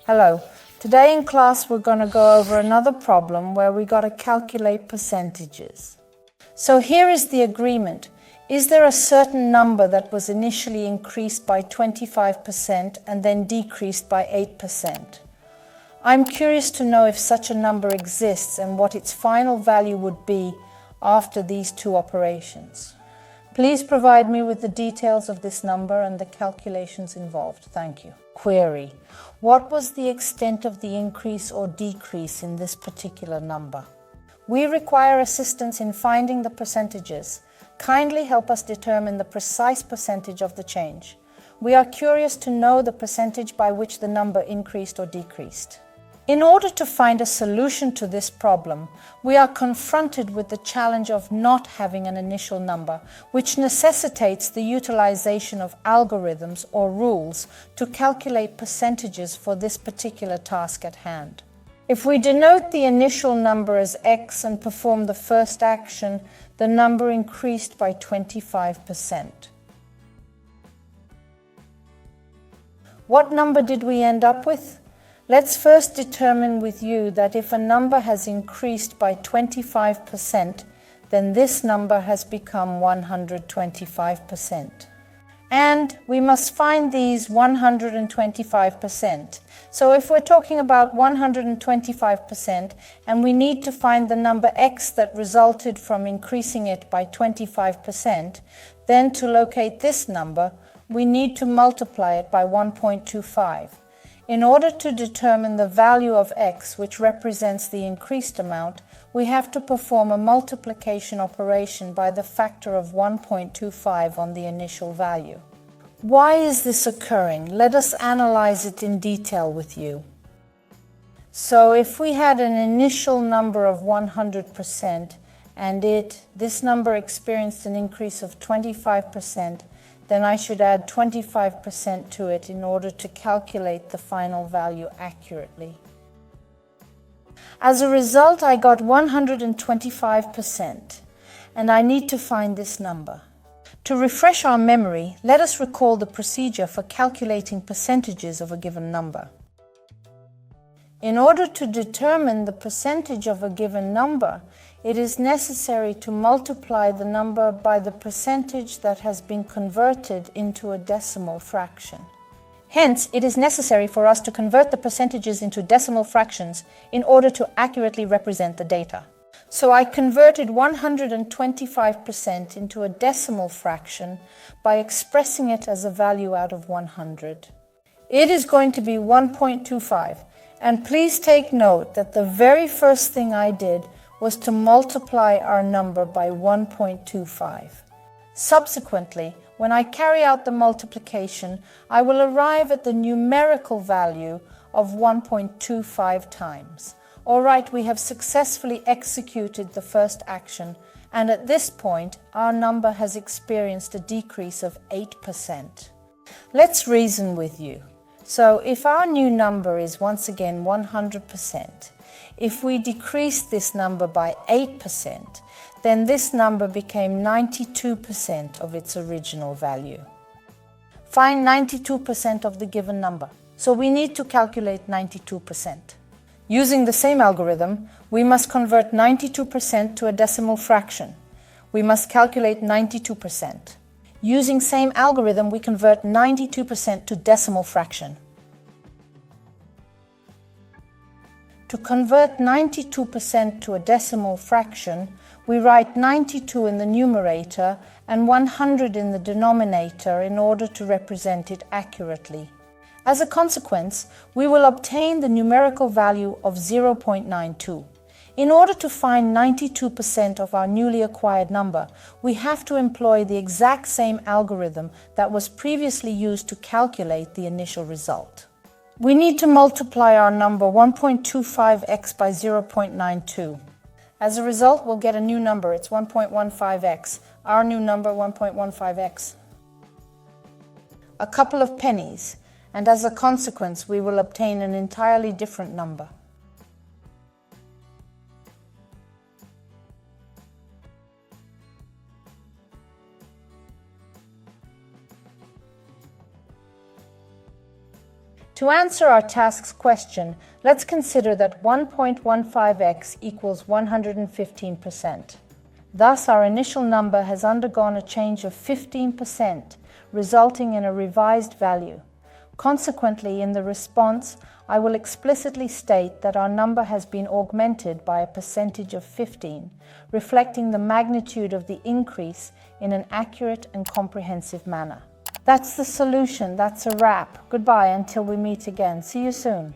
Hello. Today in class we're going to go over another problem where we got to calculate percentages. So here is the agreement. Is there a certain number that was initially increased by 25% and then decreased by 8%? I'm curious to know if such a number exists and what its final value would be after these two operations. Please provide me with the details of this number and the calculations involved. Thank you. Query. What was the extent of the increase or decrease in this particular number? We require assistance in finding the percentages. Kindly help us determine the precise percentage of the change. We are curious to know the percentage by which the number increased or decreased. In order to find a solution to this problem, we are confronted with the challenge of not having an initial number, which necessitates the utilization of algorithms or rules to calculate percentages for this particular task at hand. If we denote the initial number as x and perform the first action, the number increased by 25%. What number did we end up with? Let's first determine with you that if a number has increased by 25%, then this number has become 125%. And we must find these 125%. So if we're talking about 125% and we need to find the number x that resulted from increasing it by 25%, then to locate this number, we need to multiply it by 1.25. In order to determine the value of x, which represents the increased amount, we have to perform a multiplication operation by the factor of 1.25 on the initial value. Why is this occurring? Let us analyze it in detail with you. So if we had an initial number of 100% and this number experienced an increase of 25%, then I should add 25% to it in order to calculate the final value accurately. As a result, I got 125%, and I need to find this number. To refresh our memory, let us recall the procedure for calculating percentages of a given number. In order to determine the percentage of a given number, it is necessary to multiply the number by the percentage that has been converted into a decimal fraction. Hence, it is necessary for us to convert the percentages into decimal fractions in order to accurately represent the data. So I converted 125% into a decimal fraction by expressing it as a value out of 100. It is going to be 1.25, and please take note that the very first thing I did was to multiply our number by 1.25. Subsequently, when I carry out the multiplication, I will arrive at the numerical value of 1.25 times. All right, we have successfully executed the first action, and at this point, our number has experienced a decrease of 8%. Let's reason with you. So if our new number is once again 100%, if we decrease this number by 8%, then this number became 92% of its original value. Find 92% of the given number. So we need to calculate 92%. Using the same algorithm, we must convert 92% to a decimal fraction. We must calculate 92%. Using same algorithm, we convert 92% to decimal fraction. To convert 92% to a decimal fraction, we write 92 in the numerator and 100 in the denominator in order to represent it accurately. As a consequence, we will obtain the numerical value of 0.92. In order to find 92% of our newly acquired number, we have to employ the exact same algorithm that was previously used to calculate the initial result. We need to multiply our number 1.25x by 0.92. As a result, we'll get a new number. It's 1.15x. Our new number, 1.15x. A couple of pennies, and as a consequence, we will obtain an entirely different number. To answer our task's question, let's consider that 1.15x equals 115%. Thus, our initial number has undergone a change of 15%, resulting in a revised value. Consequently, in the response, I will explicitly state that our number has been augmented by a percentage of 15, reflecting the magnitude of the increase in an accurate and comprehensive manner. That's the solution. That's a wrap. Goodbye until we meet again. See you soon.